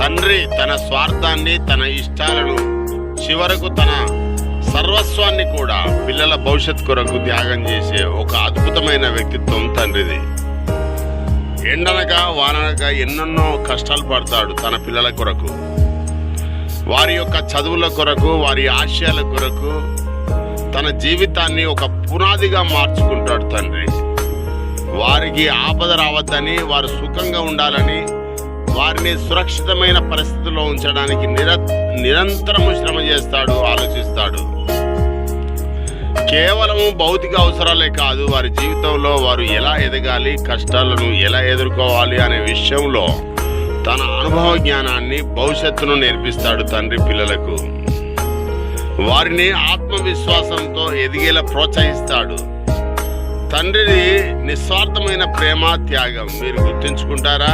తండ్రి తన స్వార్థాన్ని, తన ఇష్టాలను, చివరకు తన సర్వస్వాన్ని కూడా పిల్లల భవిష్యత్ కొరకు త్యాగం చేసే ఒక అద్భుతమైన వ్యక్తిత్వం తండ్రిది. ఎండనక వాననక ఎన్నెన్నో కష్టాలు పడతాడు తన పిల్లల కొరకు, వారి యొక్క చదువుల కొరకు, వారి ఆశయాల కొరకు తన జీవితాన్ని ఒక పునాదిగా మార్చుకుంటాడు తండ్రి. వారికి ఆపద రావద్దని, వారు సుఖంగా ఉండాలని, వారిని సురక్షితమైన పరిస్థితుల్లో ఉంచడానికి నిరంతరము శ్రమ చేస్తాడు, ఆలోచిస్తాడు. కేవలం భౌతిక అవసరాలే కాదు, వారి జీవితంలో వారు ఎలా ఎదగాలి, కష్టాలను ఎలా ఎదుర్కోవాలి అనే విషయంలో తన అనుభవ జ్ఞానాన్ని, భవిష్యత్తును నేర్పిస్తాడు తండ్రి పిల్లలకు. వారిని ఆత్మవిశ్వాసంతో ఎదిగేలా ప్రోత్సహిస్తాడు. తండ్రిది నిస్వార్థమైన ప్రేమ, త్యాగం మీరు గుర్తుంచుకుంటారా?